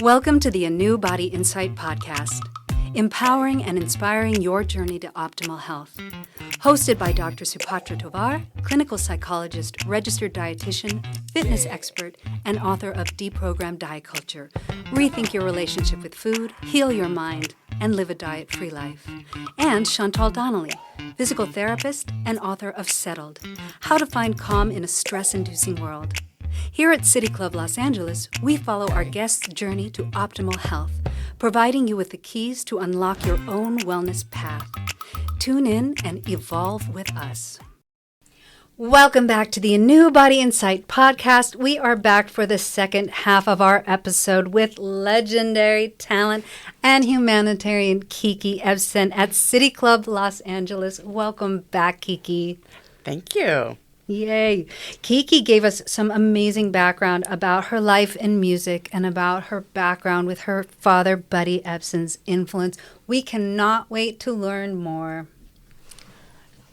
Welcome to the ANEW Body Insight podcast, empowering and inspiring your journey to optimal health. Hosted by Dr. Supatra Tovar, clinical psychologist, registered dietitian, fitness expert, and author of Deprogrammed Diet Culture. Rethink your relationship with food, heal your mind, and live a diet-free life. And Chantal Donnelly, physical therapist and author of Settled, How to Find Calm in a Stress-Inducing World. Here at City Club Los Angeles, we follow our guests' journey to optimal health, providing you with the keys to unlock your own wellness path. Tune in and evolve with us. Welcome back to the ANEW Body Insight podcast. We are back for the second half of our episode with legendary talent and humanitarian Kiki Ebsen at City Club Los Angeles. Welcome back, Kiki. Thank you. Yay. Kiki gave us some amazing background about her life in music and about her background with her father, Buddy Ebsen's influence. We cannot wait to learn more.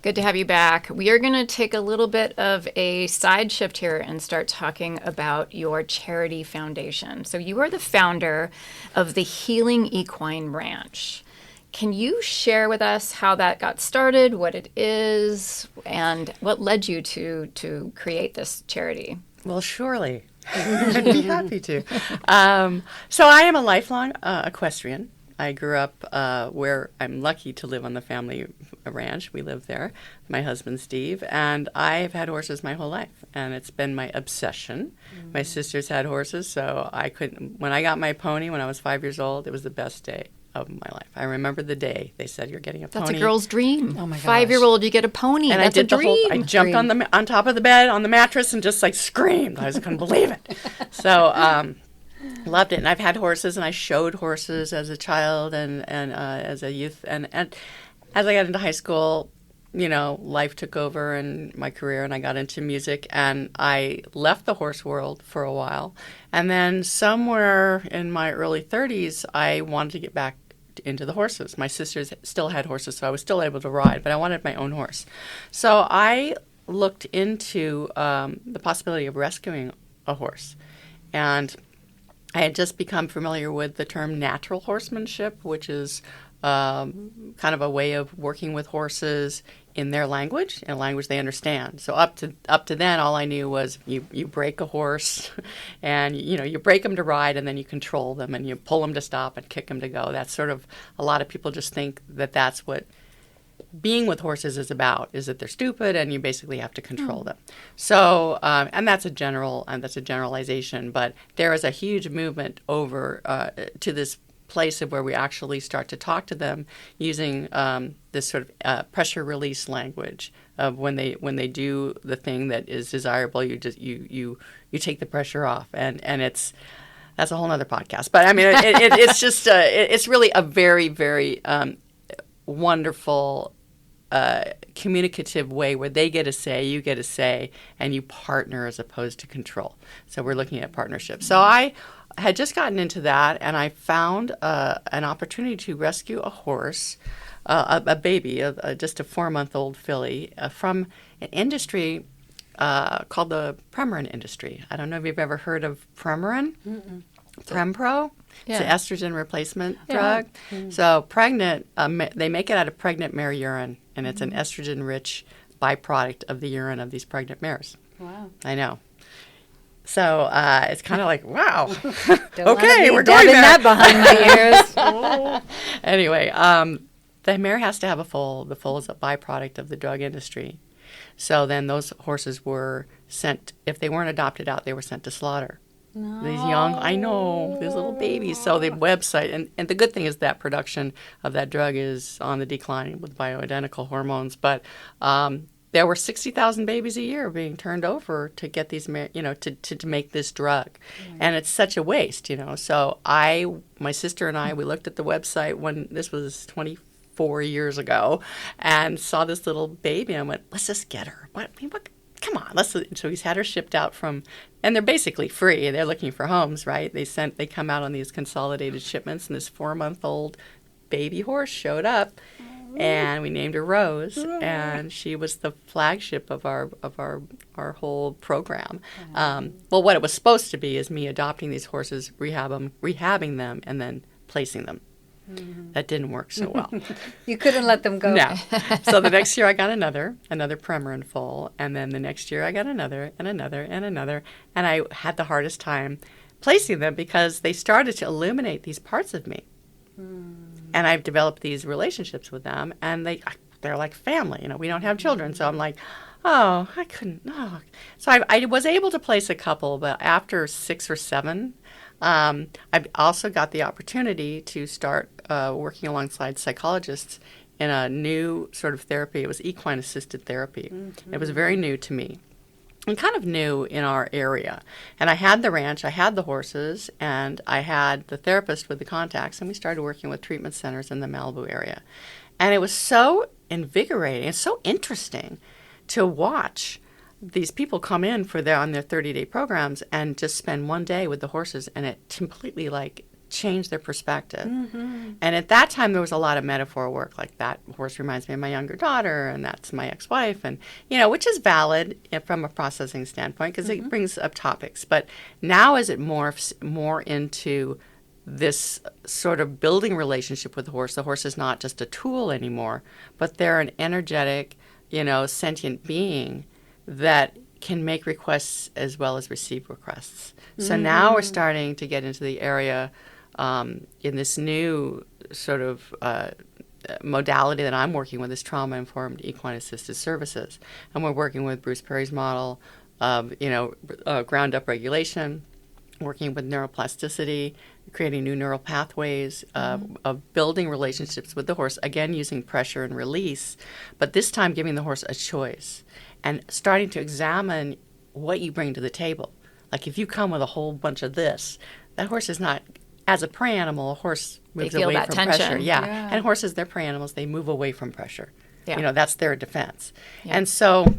Good to have you back. We are going to take a little bit of a side shift here and start talking about your charity foundation. So you are the founder of the Healing Equine Ranch. Can you share with us how that got started, what it is, and what led you to create this charity? Well, surely. I'd be happy to. So I am a lifelong equestrian. I grew up where I'm lucky to live on the family ranch. We live there, my husband Steve, and I've had horses my whole life, and it's been my obsession. Mm-hmm. My sisters had horses, so I couldn't. When I got my pony when I was 5 years old, it was the best day of my life. I remember the day they said you're getting a pony. That's a girl's dream. Oh my gosh. 5-year-old, you get a pony. And that's I did a dream. I jumped on top of the bed on the mattress and just like screamed. I just couldn't believe it. So loved it. And I've had horses, and I showed horses as a child and as a youth. And as I got into high school, you know, life took over in my career, and I got into music, and I left the horse world for a while. And then somewhere in my early 30s, I wanted to get back into the horses. My sisters still had horses, so I was still able to ride, but I wanted my own horse. So I looked into the possibility of rescuing a horse. And I had just become familiar with the term natural horsemanship, which is kind of a way of working with horses in their language, in a language they understand. So up to then, all I knew was you break a horse, and you break them to ride, and then you control them, and you pull them to stop and kick them to go. That's sort of, a lot of people just think that that's what being with horses is about, is that they're stupid and you basically have to control them. So and that's a generalization, but there is a huge movement over to this place of where we actually start to talk to them using this sort of pressure release language of when they do the thing that is desirable, you take the pressure off, and that's a whole other podcast. But I mean, it's just it's really a very, very wonderful communicative way where they get a say, you get a say, and you partner as opposed to control. So we're looking at partnership. So I had just gotten into that, and I found an opportunity to rescue a horse, a baby, just a 4-month-old filly, from an industry called the Premarin industry. I don't know if you've ever heard of Premarin. Mm-mm. Prempro. Yeah. It's an estrogen replacement drug. Mm-hmm. So pregnant, they make it out of pregnant mare urine, and it's an estrogen-rich byproduct of the urine of these pregnant mares. Wow. I know. So it's kind of like, wow. Okay, we're going there. That behind my ears. Anyway, the mare has to have a foal. The foal is a byproduct of the drug industry. So then those horses were sent, if they weren't adopted out, they were sent to slaughter. No. These little babies. So the website, and the good thing is that production of that drug is on the decline with bioidentical hormones. But there were 60,000 babies a year being turned over to get these, to make this drug. Right. And it's such a waste, So my sister and I, we looked at the website when this was 24 years ago and saw this little baby, and I went, let's just get her. What? Come on, so he's had her shipped out and they're basically free. They're looking for homes, right? They come out on these consolidated shipments, and this 4-month-old baby horse showed up and we named her Rose, and she was the flagship of our whole program. Well, what it was supposed to be is me adopting these horses, rehabbing them, and then placing them. That didn't work so well. You couldn't let them go. No. So the next year I got another Premarin foal, and then the next year I got another, and I had the hardest time placing them because they started to illuminate these parts of me. And I've developed these relationships with them, and they're like family. We don't have children, so I'm like, oh, I couldn't. Oh. So I was able to place a couple, but after 6 or 7, I also got the opportunity to start working alongside psychologists in a new sort of therapy. It was equine-assisted therapy. It was very new to me and kind of new in our area. And I had the ranch, I had the horses, and I had the therapist with the contacts, and we started working with treatment centers in the Malibu area. And it was so invigorating and so interesting to watch these people come in on their 30-day programs and just spend one day with the horses, and it completely changed their perspective. And at that time there was a lot of metaphor work, like that horse reminds me of my younger daughter, and that's my ex-wife, and which is valid from a processing standpoint because it brings up topics. But now as it morphs more into this sort of building relationship with the horse is not just a tool anymore, but they're an energetic, sentient being that can make requests as well as receive requests. So now we're starting to get into the area in this new sort of modality that I'm working with, is trauma-informed equine-assisted services. And we're working with Bruce Perry's model of, ground-up regulation, working with neuroplasticity, creating new neural pathways, of building relationships with the horse, again using pressure and release, but this time giving the horse a choice and starting to examine what you bring to the table. Like if you come with a whole bunch of this, that horse is not, as a prey animal, a horse moves away from pressure. Yeah. And horses, they're prey animals, they move away from pressure. Yeah. That's their defense. Yeah. And so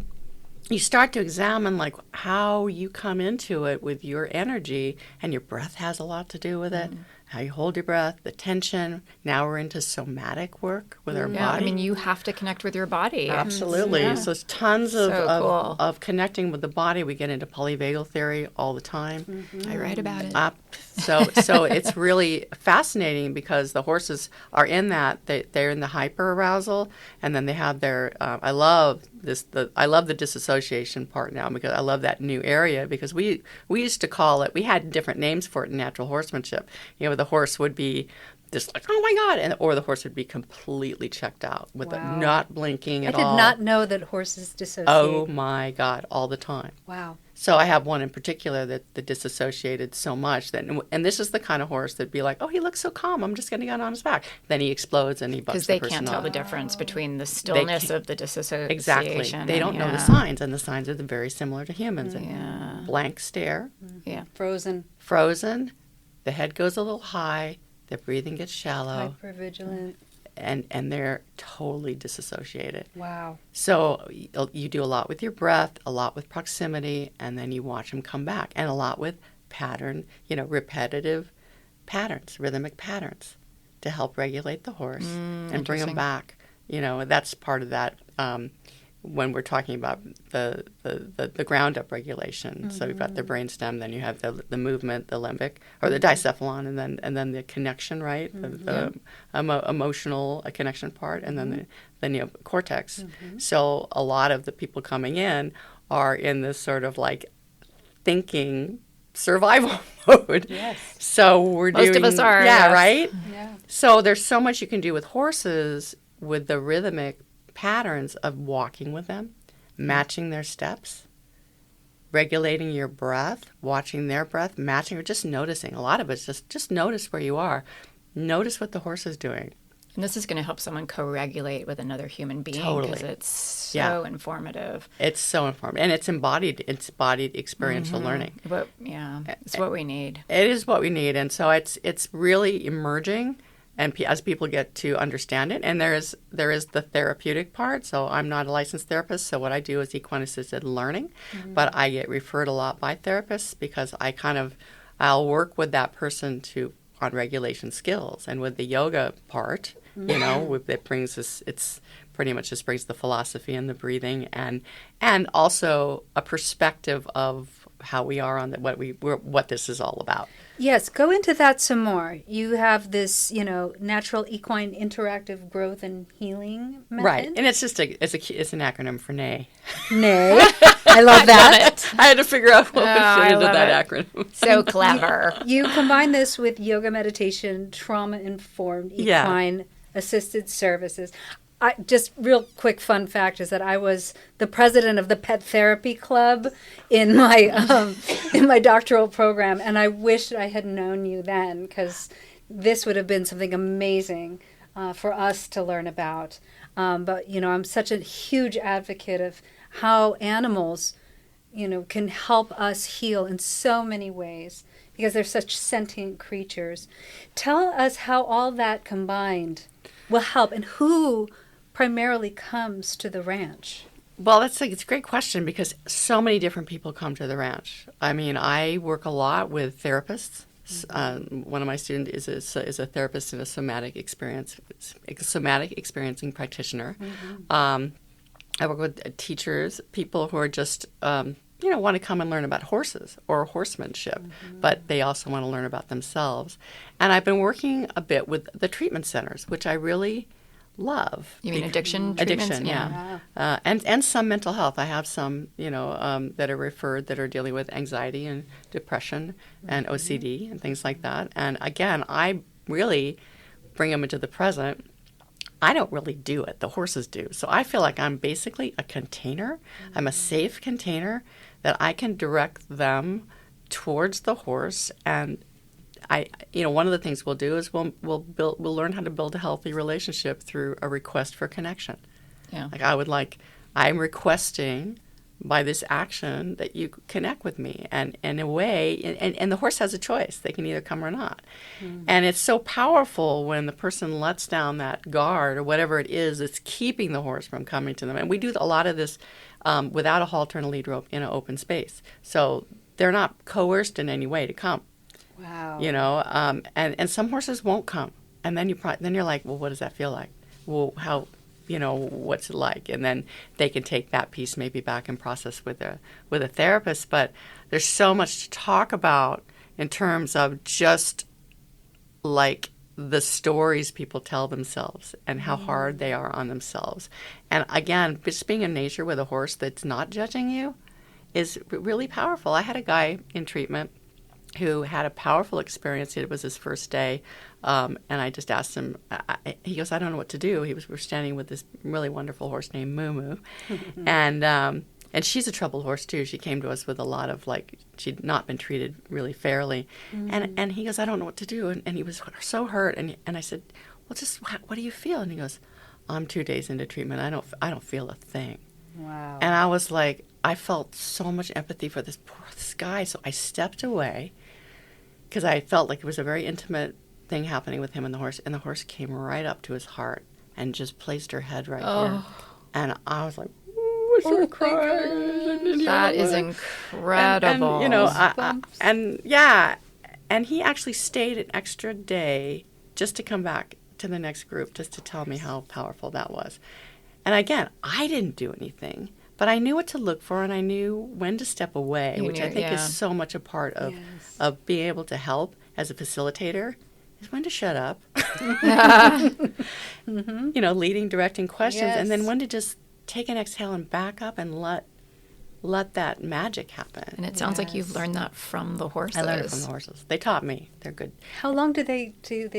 you start to examine how you come into it with your energy, and your breath has a lot to do with it. How you hold your breath, the tension. Now we're into somatic work with our body. You have to connect with your body. Absolutely. So there's tons of connecting with the body. We get into polyvagal theory all the time. I write about it. So it's really fascinating because the horses are in that. They're in the hyperarousal, and then they have their. I love the disassociation part now because I love that new area, because we used to call it. We had different names for it in natural horsemanship. The horse would be just like, oh my God, or the horse would be completely checked out with not blinking at all. I did not know that horses dissociate. Oh my God, all the time. Wow. So I have one in particular that disassociated so much and this is the kind of horse that'd be like, oh, he looks so calm, I'm just going to get on his back. Then he explodes and he bucks the person because they can't tell the difference between the stillness of the disassociation. Exactly. They don't know the signs, and the signs are very similar to humans. Blank stare. Yeah. Frozen. The head goes a little high. The breathing gets shallow. Hypervigilant. And they're totally disassociated. Wow. So you do a lot with your breath, a lot with proximity, and then you watch them come back. And a lot with repetitive patterns, rhythmic patterns to help regulate the horse and bring them back. That's part of that when we're talking about the ground-up regulation. So you've got the brainstem, then you have the movement, the limbic, or the dicephalon, and then the connection, right? The emotional connection part, and then the cortex. So a lot of the people coming in are in this sort of thinking survival mode. Yes. So most of us are. Yeah, yes. Right? Yeah. So there's so much you can do with horses with the rhythmic patterns of walking with them, matching their steps, regulating your breath, watching their breath, matching, or just noticing. A lot of it's just notice where you are. Notice what the horse is doing. And this is going to help someone co-regulate with another human being. Totally. Because it's so informative. It's so informative. And it's embodied experiential learning. It's what we need. It is what we need. And so it's really emerging. And as people get to understand it, and there is the therapeutic part. So I'm not a licensed therapist, so what I do is equine-assisted learning. But I get referred a lot by therapists because I'll work with that person on regulation skills. And with the yoga part, You know, it brings us, it's pretty much just brings the philosophy and the breathing and also a perspective of how we are on what this is all about. Yes, go into that some more. You have this, natural equine interactive growth and healing method. Right, and it's just it's an acronym for NEY. Nay. I love that. I had to figure out what would fit into love that it. acronym. So clever. You combine this with yoga meditation, trauma-informed equine assisted services. Just real quick fun fact is that I was the president of the pet therapy club in my doctoral program, and I wish I had known you then, because this would have been something amazing for us to learn about. But I'm such a huge advocate of how animals, can help us heal in so many ways because they're such sentient creatures. Tell us how all that combined will help, and who primarily comes to the ranch. Well, it's a great question because so many different people come to the ranch. I mean, I work a lot with therapists. One of my students is a therapist and a somatic experiencing practitioner. I work with teachers, people who are just want to come and learn about horses or horsemanship, but they also want to learn about themselves. And I've been working a bit with the treatment centers, which I really love. You mean addiction treatments? Addiction, yeah. And some mental health. I have some, that are referred that are dealing with anxiety and depression and OCD and things like that. And again, I really bring them into the present. I don't really do it. The horses do. So I feel like I'm basically a container. I'm a safe container that I can direct them towards the horse. And one of the things we'll do is we'll learn how to build a healthy relationship through a request for connection. Yeah. I'm requesting by this action that you connect with me, and in a way, and the horse has a choice. They can either come or not. And it's so powerful when the person lets down that guard or whatever it is that's keeping the horse from coming to them. And we do a lot of this without a halter and a lead rope in an open space. So they're not coerced in any way to come. Wow. And some horses won't come. And then you're like, well, what does that feel like? Well, how, what's it like? And then they can take that piece maybe back and process with a therapist. But there's so much to talk about in terms of just like the stories people tell themselves and how hard they are on themselves. And again, just being in nature with a horse that's not judging you is really powerful. I had a guy in treatment who had a powerful experience. It was his first day, and I just asked him. He goes, "I don't know what to do." We're standing with this really wonderful horse named Moo Moo, and she's a troubled horse too. She came to us with a lot of she'd not been treated really fairly, and he goes, "I don't know what to do," and he was so hurt, and I said, "Well, just what do you feel?" And he goes, "I'm 2 days into treatment. I don't feel a thing." Wow. And I was like, I felt so much empathy for this guy, so I stepped away because I felt like it was a very intimate thing happening with him and the horse came right up to his heart and just placed her head right here. And I was like, I started crying. That is incredible. And he actually stayed an extra day just to come back to the next group, just to tell me how powerful that was. And again, I didn't do anything, but I knew what to look for and I knew when to step away, which I think is so much a part of being able to help as a facilitator, is when to shut up, leading, directing questions, and then when to just take an exhale and back up and let that magic happen. And it sounds like you've learned that from the horses. I learned it from the horses. They taught me. They're good. How long do they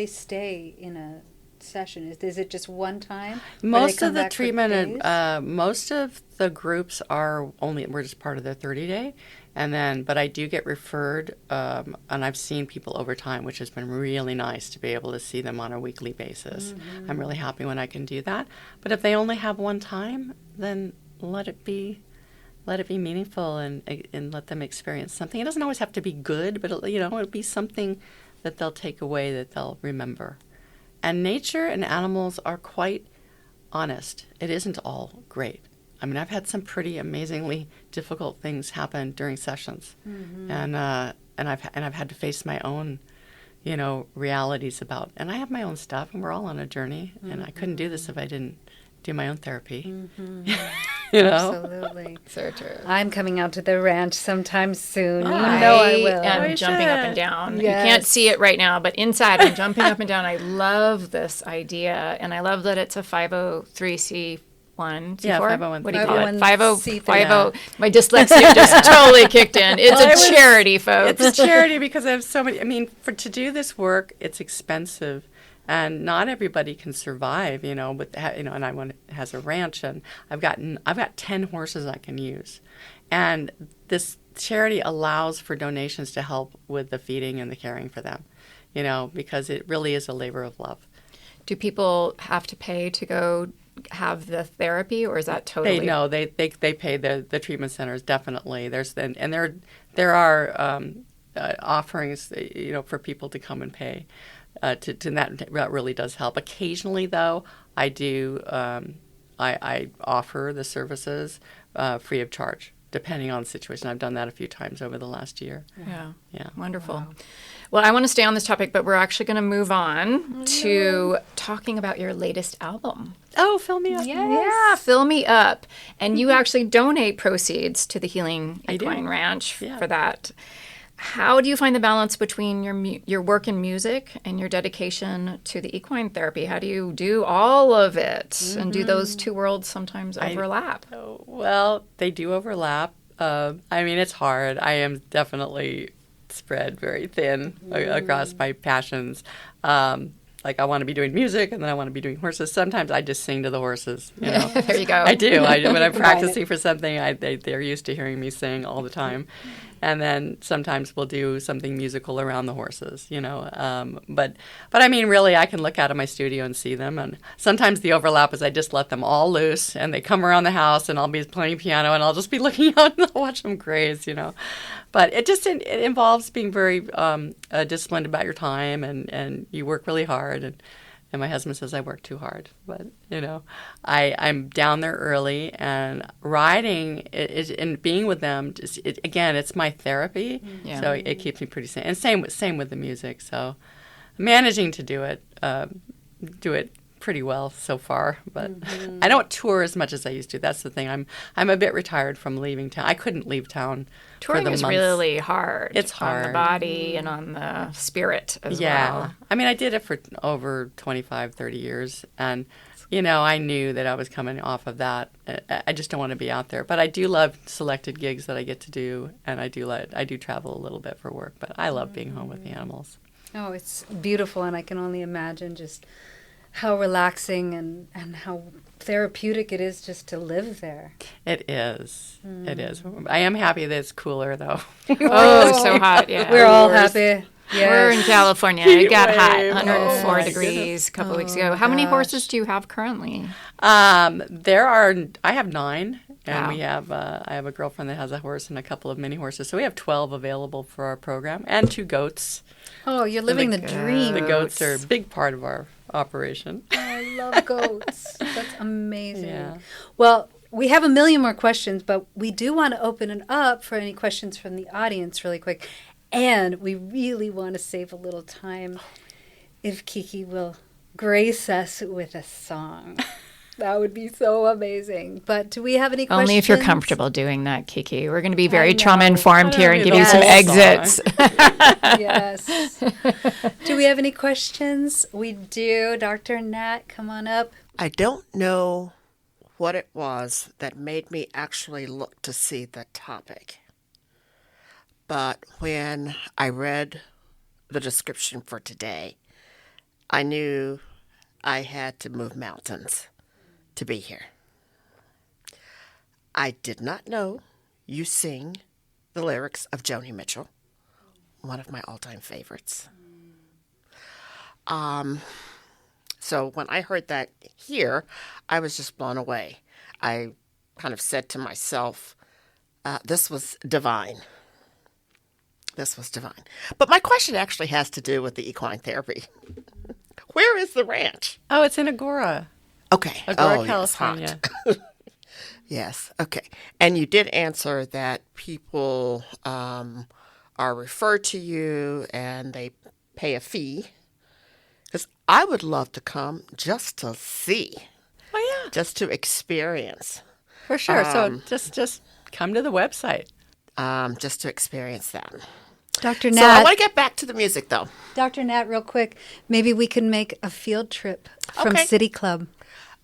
stay in a session? Is it just one time? Most of the treatment, most of the groups we're just part of their 30-day. But I do get referred, and I've seen people over time, which has been really nice to be able to see them on a weekly basis. I'm really happy when I can do that. But if they only have one time, then let it be meaningful and let them experience something. It doesn't always have to be good, but it'll be something that they'll take away that they'll remember. And nature and animals are quite honest. It isn't all great. I mean, I've had some pretty amazingly difficult things happen during sessions, and I've had to face my own realities about. And I have my own stuff, and we're all on a journey. And I couldn't do this if I didn't do my own therapy. Absolutely. So true. I'm coming out to the ranch sometime soon. I will. am jumping up and down. Yes. You can't see it right now, but inside I'm jumping up and down. I love this idea, and I love that it's a 503c1. Yeah, 501. What do you call it? 501c3. 50. My dyslexia just totally kicked in. It's a charity, folks. It's a charity because I have so many. I mean, to do this work, it's expensive. And not everybody can survive, with and I has a ranch, and I've got 10 horses I can use, and this charity allows for donations to help with the feeding and the caring for them, because it really is a labor of love. Do people have to pay to go have the therapy, or is that totally? They pay the treatment centers definitely. There are offerings, for people to come and pay. That really does help. Occasionally, though, I do. I offer the services free of charge, depending on the situation. I've done that a few times over the last year. Yeah. Wonderful. Wow. Well, I want to stay on this topic, but we're actually going to move on to talking about your latest album. Oh, Fill Me Up. Yes. Yeah, Fill Me Up. And you actually donate proceeds to the Healing Equine Ranch for that. How do you find the balance between your work in music and your dedication to the equine therapy? How do you do all of it? And do those two worlds sometimes overlap? Well, they do overlap. It's hard. I am definitely spread very thin across my passions. Like I want to be doing music, and then I want to be doing horses. Sometimes I just sing to the horses. There you go. I do. When I'm practicing for something, they're used to hearing me sing all the time. And then sometimes we'll do something musical around the horses, But I mean, really, I can look out of my studio and see them. And sometimes the overlap is I just let them all loose, and they come around the house, and I'll be playing piano, and I'll just be looking out and I'll watch them graze, But it involves being very disciplined about your time, and you work really hard. And my husband says I work too hard, but I'm down there early, and riding and being with them. It's my therapy, so it keeps me pretty sane. And same with the music. So managing to do it pretty well so far, but I don't tour as much as I used to. That's the thing. I'm a bit retired from leaving town. I couldn't leave town. Touring is really hard. It's hard on the body and on the spirit as well. I mean, I did it for over 25, 30 years, and I knew that I was coming off of that. I just don't want to be out there, but I do love selected gigs that I get to do, and I do travel a little bit for work, but I love being home with the animals. Oh, it's beautiful, and I can only imagine just how relaxing and how therapeutic it is just to live there. It is. It is. I am happy that it's cooler, though. So hot, yeah. We're all happy. Yes. We're in California. It got hot, 104 degrees a couple weeks ago. How many horses do you have currently? I have 9. And we have I have a girlfriend that has a horse and a couple of mini horses. So we have 12 available for our program, and 2 goats. Oh, you're living the dream. The goats are a big part of our operation. I love goats. That's amazing. Yeah. Well, we have a million more questions, but we do want to open it up for any questions from the audience really quick. And we really want to save a little time if Kiki will grace us with a song. That would be so amazing. But do we have any questions? Only if you're comfortable doing that, Kiki. We're going to be very trauma-informed here and give you some exits. Yes. Do we have any questions? We do. Dr. Nat, come on up. I don't know what it was that made me actually look to see the topic. But when I read the description for today, I knew I had to move mountains to be here. I did not know you sing the lyrics of Joni Mitchell, one of my all-time favorites. So when I heard that here, I was just blown away. I kind of said to myself, this was divine. This was divine. But my question actually has to do with the equine therapy. Where is the ranch? Oh, it's in Agora. Okay. Agora, California. Yes. Okay. And you did answer that people are referred to you and they pay a fee, because I would love to come just to see, Oh, yeah. just to experience, For sure. So just come to the website. just to experience that. Dr. So I Nat, want to get back to the music, though. Dr. Nat, real quick, maybe we can make a field trip from Okay. City Club.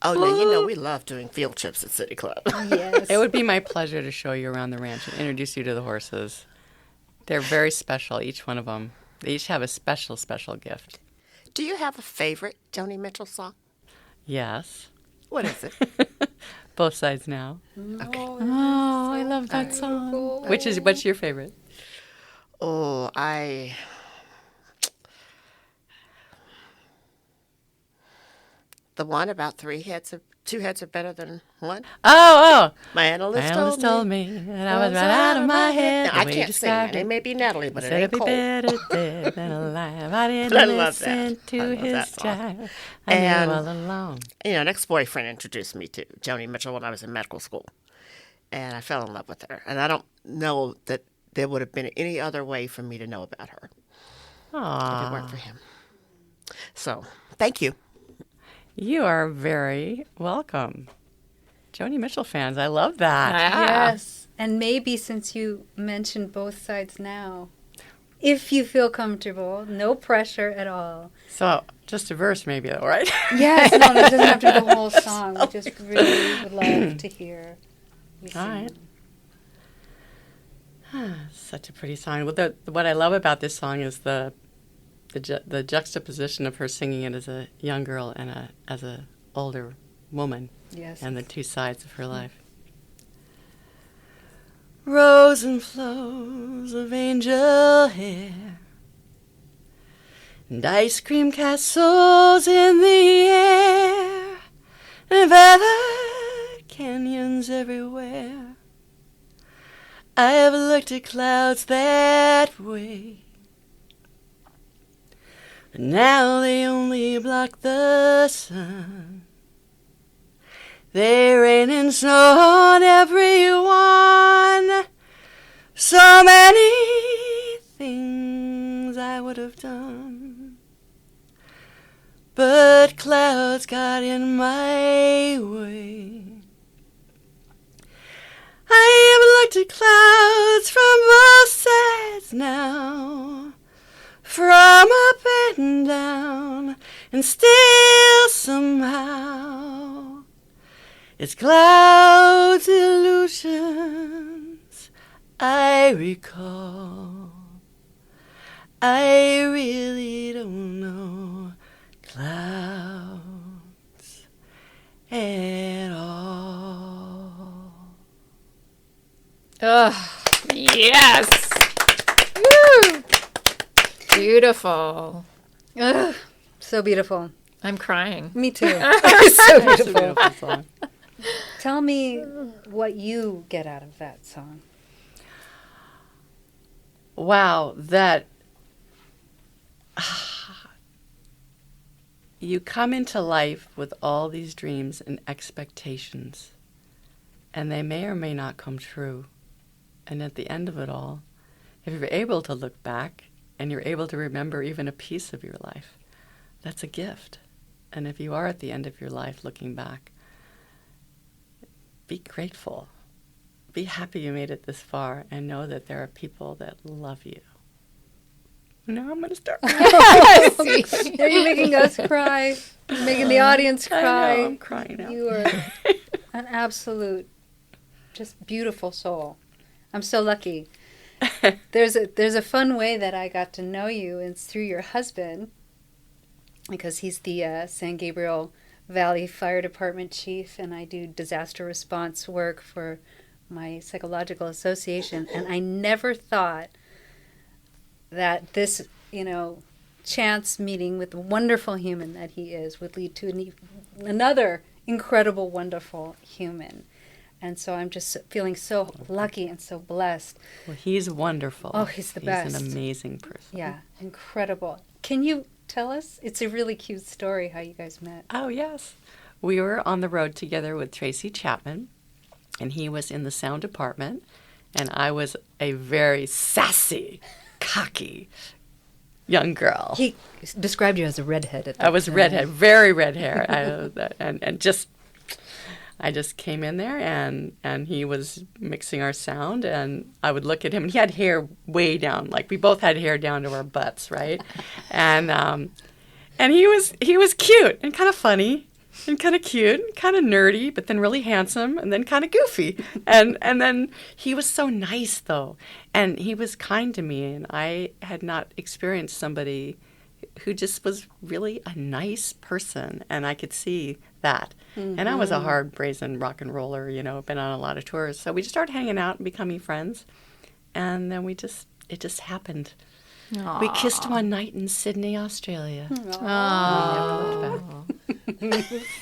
Oh, now you know we love doing field trips at City Club. Yes. It would be my pleasure to show you around the ranch and introduce you to the horses. They're very special, each one of them. They each have a special, special gift. Do you have a favorite Joni Mitchell song? Yes. What is it? Both Sides Now. Okay. Oh, I love that song. What's your favorite? Oh, the one about two heads are better than one. Oh. My analyst told me that I was right out of my head. Now, the I way you can't sing that. described It may be Natalie, but it Said ain't it'd be Cole. better dead than alive. I didn't But I love listen that. to I love his that song. jive. I And- knew all along. An ex-boyfriend introduced me to Joni Mitchell when I was in medical school, and I fell in love with her. And I don't know that there would have been any other way for me to know about her if it weren't for him. So, thank you. You are very welcome. Joni Mitchell fans, I love that. Yes. And maybe since you mentioned Both Sides Now, if you feel comfortable, no pressure at all. So, just a verse maybe, though, right? Yes, no, that doesn't have to be the whole song. We just really would love to hear you sing. All right. Such a pretty song. Well, what I love about this song is the juxtaposition of her singing it as a young girl and as a older woman, Yes. and the two sides of her life. Rose and flows of angel hair, and ice cream castles in the air, and velvet canyons everywhere. I've looked at clouds that way, but now they only block the sun. They rain and snow on everyone. So many things I would have done, but clouds got in my way. I have looked at clouds from both sides now, from up and down, and still somehow it's clouds' illusions I recall. I really don't know clouds at all. Oh, yes. Woo. Beautiful. Ugh, so beautiful. I'm crying. Me too. so It's a beautiful. beautiful song. Tell me what you get out of that song. Wow, that you come into life with all these dreams and expectations, and they may or may not come true. And at the end of it all, if you're able to look back and you're able to remember even a piece of your life, that's a gift. And if you are at the end of your life looking back, be grateful. Be happy you made it this far, and know that there are people that love you. Now I'm going to start crying. You're making us cry. You're making the audience I cry. know, I'm crying now. You are an absolute, just beautiful soul. I'm so lucky. There's a fun way that I got to know you, and it's through your husband, because he's the San Gabriel Valley Fire Department chief, and I do disaster response work for my psychological association. And I never thought that this, chance meeting with the wonderful human that he is would lead to another incredible, wonderful human. And so I'm just feeling so lucky and so blessed. Well, he's wonderful. Oh, he's the best. He's an amazing person. Yeah, incredible. Can you tell us? It's a really cute story how you guys met. Oh, yes. We were on the road together with Tracy Chapman, and he was in the sound department, and I was a very sassy, cocky young girl. He described you as a redhead at that I was time. redhead, very red hair, I just came in there, and he was mixing our sound, and I would look at him. He had hair way down, like we both had hair down to our butts, right? And he was cute and kind of funny and kind of cute, and kind of nerdy, but then really handsome, and then kind of goofy. And then he was so nice, though, and he was kind to me, and I had not experienced somebody who just was really a nice person, and I could see that. Mm-hmm. And I was a hard, brazen rock and roller, been on a lot of tours. So we just started hanging out and becoming friends, and then it just happened. Aww. We kissed one night in Sydney, Australia.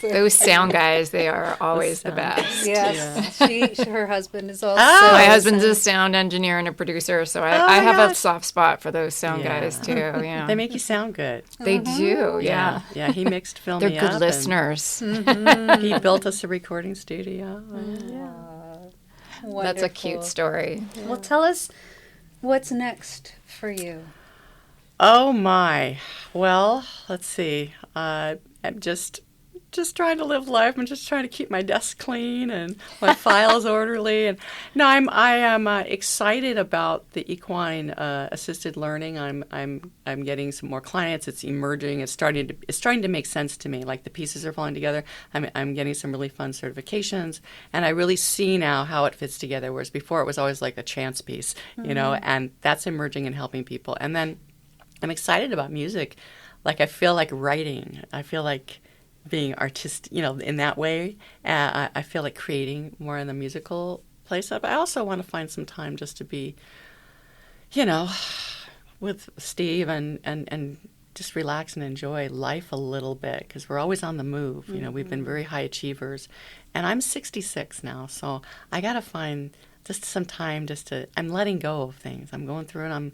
Those sound guys, they are always the best. Yes, yeah. Her husband is also. My husband's a sound engineer and a producer, so I have a soft spot for those sound guys too. Yeah, they make you sound good. They do. Yeah. Yeah. He mixed film. They're good listeners. He built us a recording studio. That's a cute story. Yeah. Well, tell us what's next for you. Oh my! Well, let's see. I'm just trying to live life. I'm just trying to keep my desk clean and my files orderly. And no, I am excited about the equine assisted learning. I'm getting some more clients. It's emerging. It's starting to make sense to me. Like the pieces are falling together. I'm getting some really fun certifications, and I really see now how it fits together. Whereas before it was always like a chance piece, and that's emerging and helping people. And then I'm excited about music. Like I feel like writing. I feel like being artistic, in that way. I feel like creating more in the musical place. But I also want to find some time just to be, with Steve and just relax and enjoy life a little bit, because we're always on the move. We've been very high achievers. And I'm 66 now, so I got to find just some time I'm letting go of things. I'm going through and I'm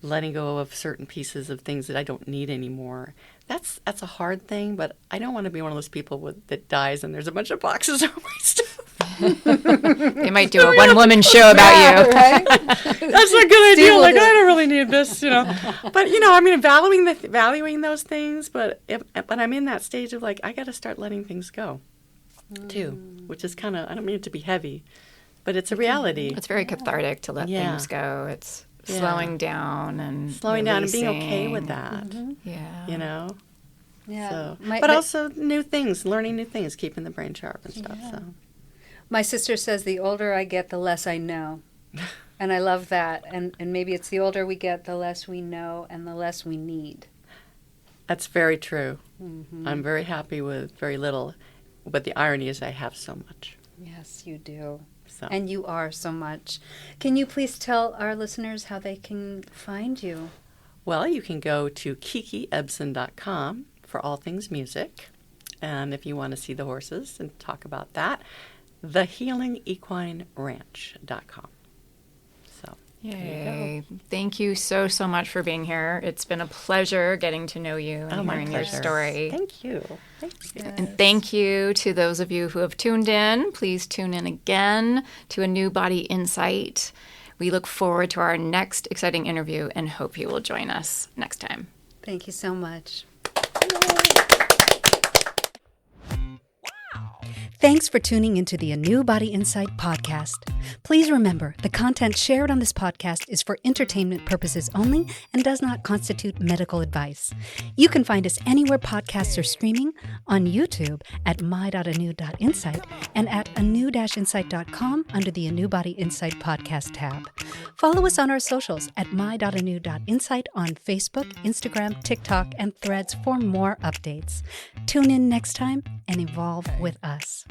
letting go of certain pieces of things that I don't need anymore. That's a hard thing, but I don't want to be one of those people that dies and there's a bunch of boxes of my stuff. They might do a one-woman show about you. Right? That's a good idea. Like, I don't really need this, But, valuing those things, but I'm in that stage of like, I got to start letting things go, too, which is kind of, I don't mean it to be heavy, but it's a reality. It's very cathartic to let things go. It's slowing down and being okay with that. Mm-hmm. Yeah. Yeah. So, but also new things, learning new things, keeping the brain sharp and stuff. Yeah. So, my sister says the older I get, the less I know, and I love that. And maybe it's the older we get, the less we know and the less we need. That's very true. Mm-hmm. I'm very happy with very little, but the irony is I have so much. Yes, you do. So. And you are so much. Can you please tell our listeners how they can find you? Well, you can go to kikiebsen.com for all things music. And if you want to see the horses and talk about that, the Healing Equine Ranch.com. So, yay. There you go. Thank you so much for being here. It's been a pleasure getting to know you and hearing your story. Thank you. Yes. And thank you to those of you who have tuned in. Please tune in again to A New Body Insight. We look forward to our next exciting interview and hope you will join us next time. Thank you so much. Thanks for tuning into the A New Body Insight podcast. Please remember, the content shared on this podcast is for entertainment purposes only and does not constitute medical advice. You can find us anywhere podcasts are streaming, on YouTube at my.anew.insight and at anew-insight.com under the A New Body Insight podcast tab. Follow us on our socials at my.anew.insight on Facebook, Instagram, TikTok, and Threads for more updates. Tune in next time and evolve with us.